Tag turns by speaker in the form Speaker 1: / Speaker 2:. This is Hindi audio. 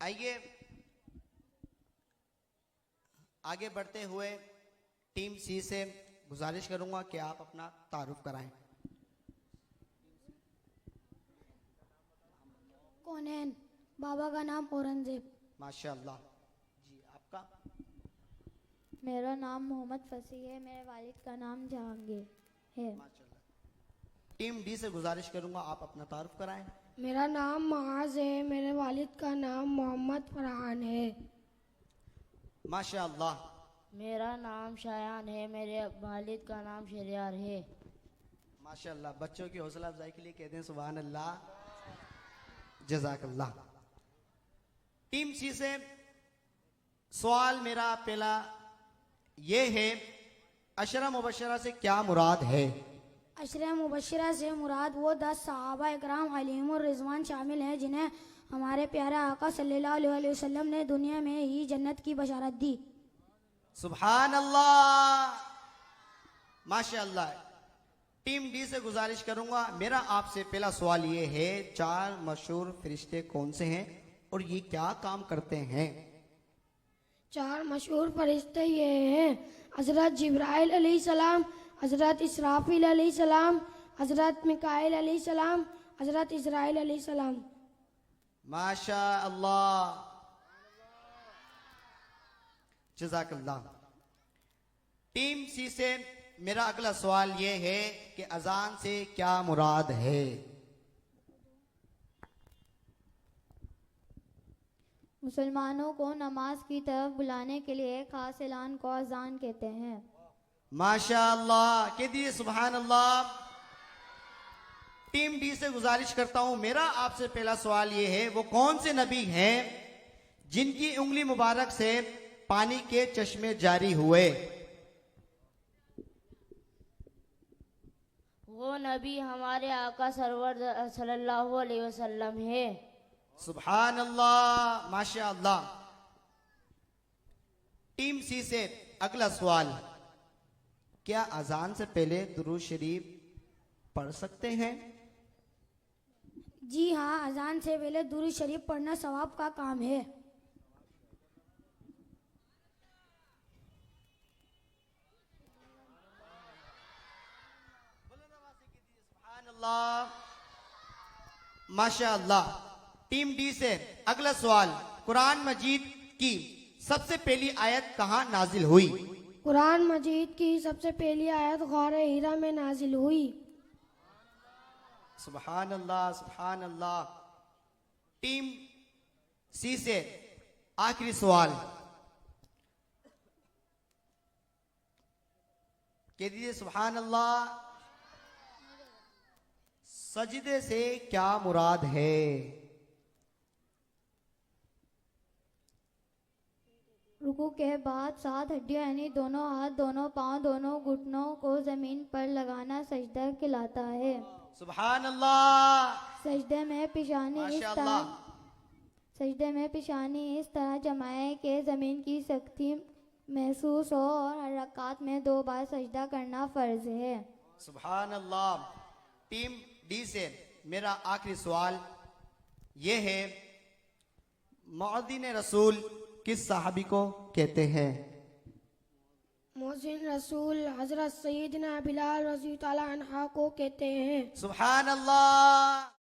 Speaker 1: आइए आगे बढ़ते हुए टीम सी से गुजारिश करूंगा कि आप अपना तारुफ कराएं।
Speaker 2: कौनैन, बाबा का नाम औरंगजेब।
Speaker 1: माशाअल्लाह। जी आपका?
Speaker 3: मेरा नाम मोहम्मद फसीह है, मेरे वालिद का नाम जहांगीर है।
Speaker 1: माशाअल्लाह। टीम डी से गुजारिश करूंगा आप अपना तारुफ कराएं।
Speaker 4: मेरा नाम महाज है, मेरे वालिद का नाम मोहम्मद फरहान है।
Speaker 1: माशाअल्लाह।
Speaker 5: मेरा नाम शायान है, मेरे वालिद का नाम शरियार है।
Speaker 1: माशाअल्लाह। बच्चों की हौसला अफजाई के लिए कहते हैं सुभान अल्लाह, जज़ाकल्लाह। टीम सी से सवाल मेरा पहला ये है, अशरा मुबशरा से क्या मुराद है?
Speaker 2: अशरा मुबशरा से मुराद वो 10 सहाबा इकराम अलैहिम रिजवान शामिल हैं जिन्हें हमारे प्यारे आका सल्लल्लाहु अलैहि वसल्लम ने दुनिया में ही जन्नत की बशारत दी।
Speaker 1: सुभान अल्लाह, माशाअल्लाह। टीम डी से गुजारिश करूंगा, मेरा आपसे पहला सवाल ये है, 4 मशहूर फरिश्ते कौन से हैं और ये क्या काम करते हैं?
Speaker 4: 4 मशहूर फरिश्ते ये हैं, हजरत जिब्राइल अलैहिस्सलाम, हजरत इसराफिल अलैहिस्सलाम, हजरत मिकाइल अलैहिस्सलाम, हजरत इजराइल अलैहिस्सलाम।
Speaker 1: माशाअल्लाह, जज़ाकल्लाह। टीम सी से मेरा अगला सवाल ये है कि अजान से क्या मुराद है?
Speaker 3: मुसलमानों को नमाज की तरफ बुलाने के लिए खास ऐलान को अजान कहते हैं।
Speaker 1: माशाअल्लाह, कह दिए सुभान अल्लाह। टीम डी से गुजारिश करता हूं, मेरा आपसे पहला सवाल ये है, वो कौन से नबी हैं जिनकी उंगली मुबारक से पानी के चश्मे जारी हुए?
Speaker 5: वो नबी हमारे आका सरवर सल्लल्लाहु अलैहि वसल्लम है।
Speaker 1: सुभान अल्लाह, माशाअल्लाह। टीम सी से अगला सवाल, क्या अजान से पहले दुरूद शरीफ पढ़ सकते हैं?
Speaker 2: जी हाँ, अजान से पहले दुरूद शरीफ पढ़ना सवाब का काम है।
Speaker 1: माशाअल्लाह। टीम डी से अगला सवाल, कुरान मजीद की सबसे पहली आयत कहां नाजिल हुई?
Speaker 4: कुरान मजीद की सबसे पहली आयत ग़ार हीरा में नाजिल हुई।
Speaker 1: सुभान अल्लाह, सुभान अल्लाह। टीम सी से आखिरी सवाल, कह दीजिए सुभान अल्लाह। सजदे से क्या मुराद है?
Speaker 3: रुकू के बाद 7 हड्डियां यानी दोनों हाथ, दोनों पांव, दोनों घुटनों को जमीन पर लगाना सजदा कहलाता है।
Speaker 1: सुभान अल्लाह,
Speaker 3: सजदे में
Speaker 1: माशाअल्लाह।
Speaker 3: पेशानी इस तरह जमाए कि जमीन की सख्ती महसूस हो और हर रकात में 2 बार सजदा करना फर्ज है।
Speaker 1: सुभान अल्लाह। टीम डी से मेरा आखिरी सवाल ये है, मुअद्दिन रसूल किस सहाबी को कहते हैं?
Speaker 4: मोहसिन रसूल हजरत सैयदना बिलाल रज़ी अल्लाह अन्हु को कहते हैं।
Speaker 1: सुभान अल्लाह।